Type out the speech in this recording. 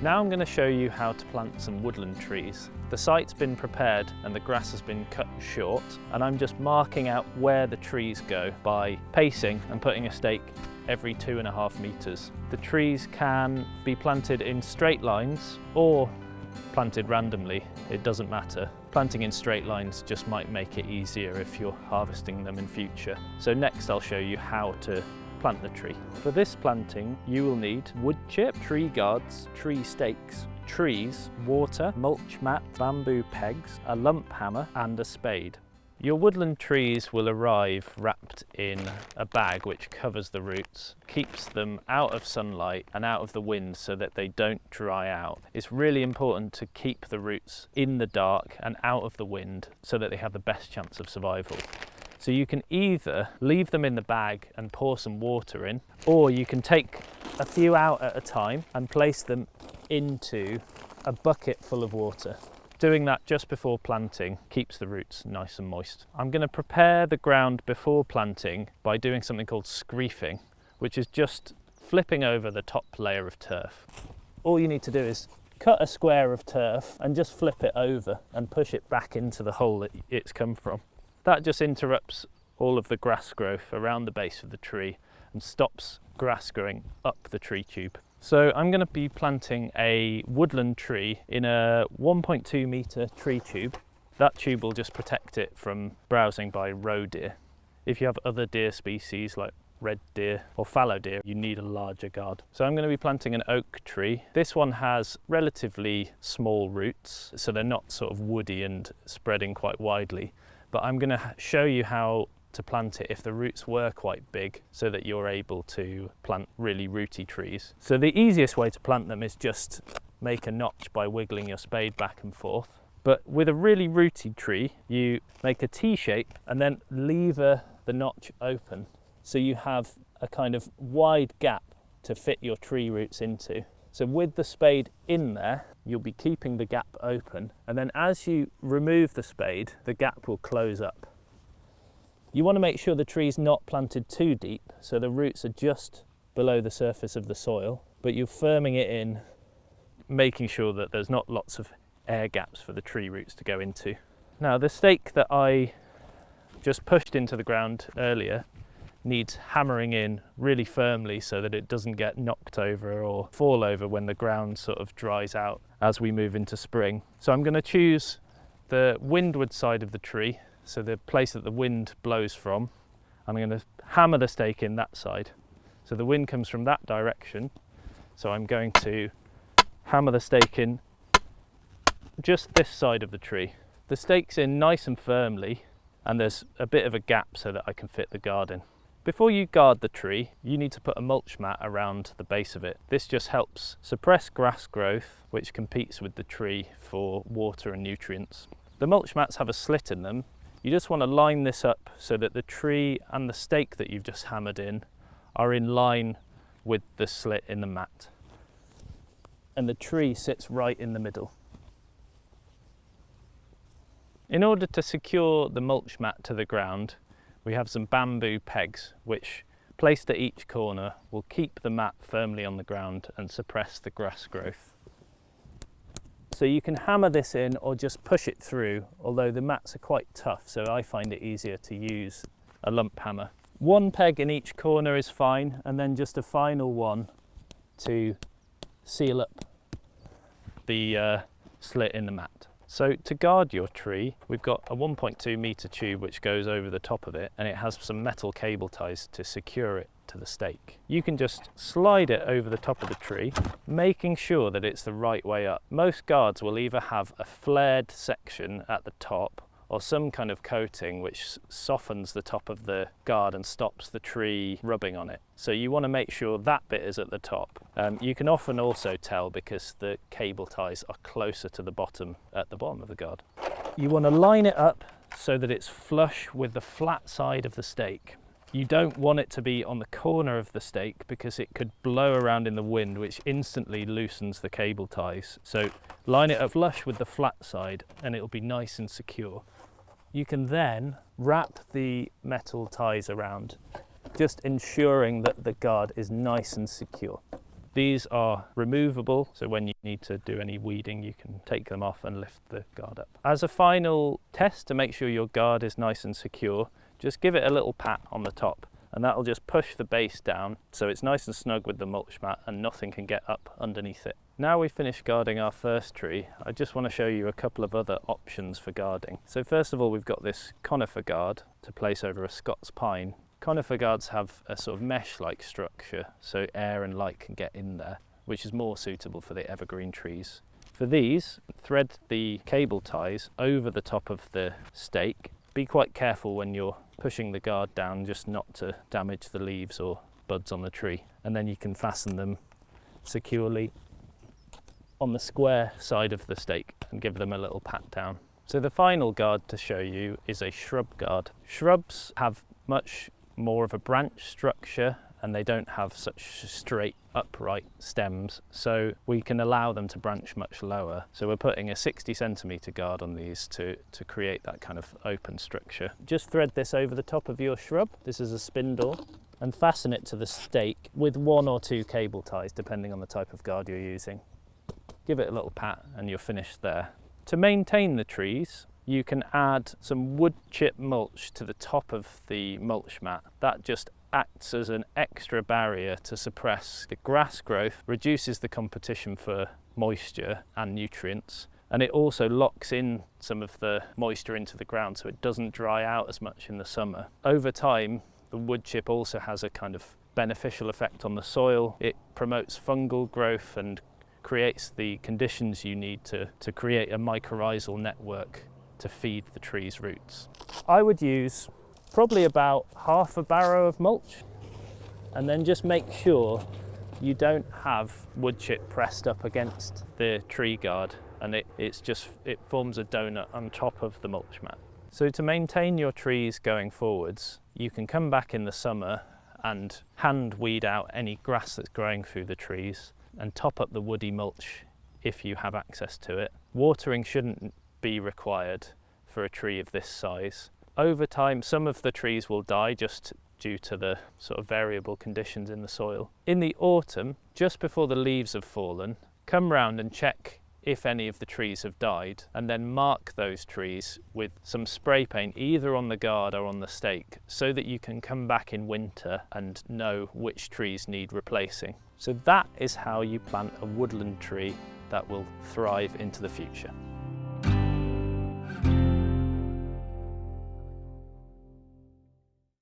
Now I'm going to show you how to plant some woodland trees. The site's been prepared and the grass has been cut short, and I'm just marking out where the trees go by pacing and putting a stake every 2.5 meters. The trees can be planted in straight lines or planted randomly, it doesn't matter. Planting in straight lines just might make it easier if you're harvesting them in future. So next I'll show you how to plant the tree. For this planting you will need wood chip, tree guards, tree stakes, trees, water, mulch mat, bamboo pegs, a lump hammer and a spade. Your woodland trees will arrive wrapped in a bag which covers the roots, keeps them out of sunlight and out of the wind so that they don't dry out. It's really important to keep the roots in the dark and out of the wind so that they have the best chance of survival. So you can either leave them in the bag and pour some water in, or you can take a few out at a time and place them into a bucket full of water. Doing that just before planting keeps the roots nice and moist. I'm going to prepare the ground before planting by doing something called screefing, which is just flipping over the top layer of turf. All you need to do is cut a square of turf and just flip it over and push it back into the hole that it's come from. That just interrupts all of the grass growth around the base of the tree and stops grass growing up the tree tube. So I'm going to be planting a woodland tree in a 1.2 metre tree tube. That tube will just protect it from browsing by roe deer. If you have other deer species like red deer or fallow deer, you need a larger guard. So I'm going to be planting an oak tree. This one has relatively small roots, so they're not sort of woody and spreading quite widely. But I'm going to show you how to plant it if the roots were quite big so that you're able to plant really rooty trees. So the easiest way to plant them is just make a notch by wiggling your spade back and forth. But with a really rooty tree, you make a T shape and then lever the notch open so you have a kind of wide gap to fit your tree roots into. So with the spade in there, you'll be keeping the gap open, and then as you remove the spade, the gap will close up. You want to make sure the tree's not planted too deep, so the roots are just below the surface of the soil, but you're firming it in, making sure that there's not lots of air gaps for the tree roots to go into. Now the stake that I just pushed into the ground earlier needs hammering in really firmly so that it doesn't get knocked over or fall over when the ground sort of dries out as we move into spring. So I'm going to choose the windward side of the tree, so the place that the wind blows from. I'm going to hammer the stake in that side. So the wind comes from that direction. So I'm going to hammer the stake in just this side of the tree. The stake's in nice and firmly, and there's a bit of a gap so that I can fit the guard in. Before you guard the tree, you need to put a mulch mat around the base of it. This just helps suppress grass growth, which competes with the tree for water and nutrients. The mulch mats have a slit in them. You just want to line this up so that the tree and the stake that you've just hammered in are in line with the slit in the mat. And the tree sits right in the middle. In order to secure the mulch mat to the ground, we have some bamboo pegs which, placed at each corner, will keep the mat firmly on the ground and suppress the grass growth. So you can hammer this in or just push it through, although the mats are quite tough, so I find it easier to use a lump hammer. One peg in each corner is fine, and then just a final one to seal up the slit in the mat. So to guard your tree, we've got a 1.2 metre tube which goes over the top of it, and it has some metal cable ties to secure it to the stake. You can just slide it over the top of the tree, making sure that it's the right way up. Most guards will either have a flared section at the top or some kind of coating which softens the top of the guard and stops the tree rubbing on it. So you want to make sure that bit is at the top. You can often also tell because the cable ties are closer to the bottom at the bottom of the guard. You want to line it up so that it's flush with the flat side of the stake. You don't want it to be on the corner of the stake because it could blow around in the wind, which instantly loosens the cable ties. So line it up flush with the flat side and it'll be nice and secure. You can then wrap the metal ties around, just ensuring that the guard is nice and secure. These are removable, so when you need to do any weeding, you can take them off and lift the guard up. As a final test to make sure your guard is nice and secure, just give it a little pat on the top, and that'll just push the base down so it's nice and snug with the mulch mat and nothing can get up underneath it. Now we've finished guarding our first tree, I just want to show you a couple of other options for guarding. So first of all, we've got this conifer guard to place over a Scots pine. Conifer guards have a sort of mesh-like structure, so air and light can get in there, which is more suitable for the evergreen trees. For these, thread the cable ties over the top of the stake. Be quite careful when you're pushing the guard down, just not to damage the leaves or buds on the tree. And then you can fasten them securely on the square side of the stake and give them a little pat down. So the final guard to show you is a shrub guard. Shrubs have much more of a branch structure and they don't have such straight upright stems, so we can allow them to branch much lower. So we're putting a 60cm guard on these to create that kind of open structure. Just thread this over the top of your shrub. This is a spindle, and fasten it to the stake with 1 or 2 cable ties depending on the type of guard you're using. Give it a little pat and you're finished there. To maintain the trees, you can add some wood chip mulch to the top of the mulch mat. That just acts as an extra barrier to suppress the grass growth, reduces the competition for moisture and nutrients, and it also locks in some of the moisture into the ground so it doesn't dry out as much in the summer. Over time, the wood chip also has a kind of beneficial effect on the soil. It promotes fungal growth and creates the conditions you need to create a mycorrhizal network to feed the tree's roots. I would use probably about half a barrow of mulch, and then just make sure you don't have wood chip pressed up against the tree guard and it forms a donut on top of the mulch mat. So to maintain your trees going forwards, you can come back in the summer and hand weed out any grass that's growing through the trees and top up the woody mulch if you have access to it. Watering shouldn't be required for a tree of this size. Over time, some of the trees will die just due to the sort of variable conditions in the soil. In the autumn, just before the leaves have fallen, come round and check if any of the trees have died, and then mark those trees with some spray paint either on the guard or on the stake so that you can come back in winter and know which trees need replacing. So that is how you plant a woodland tree that will thrive into the future.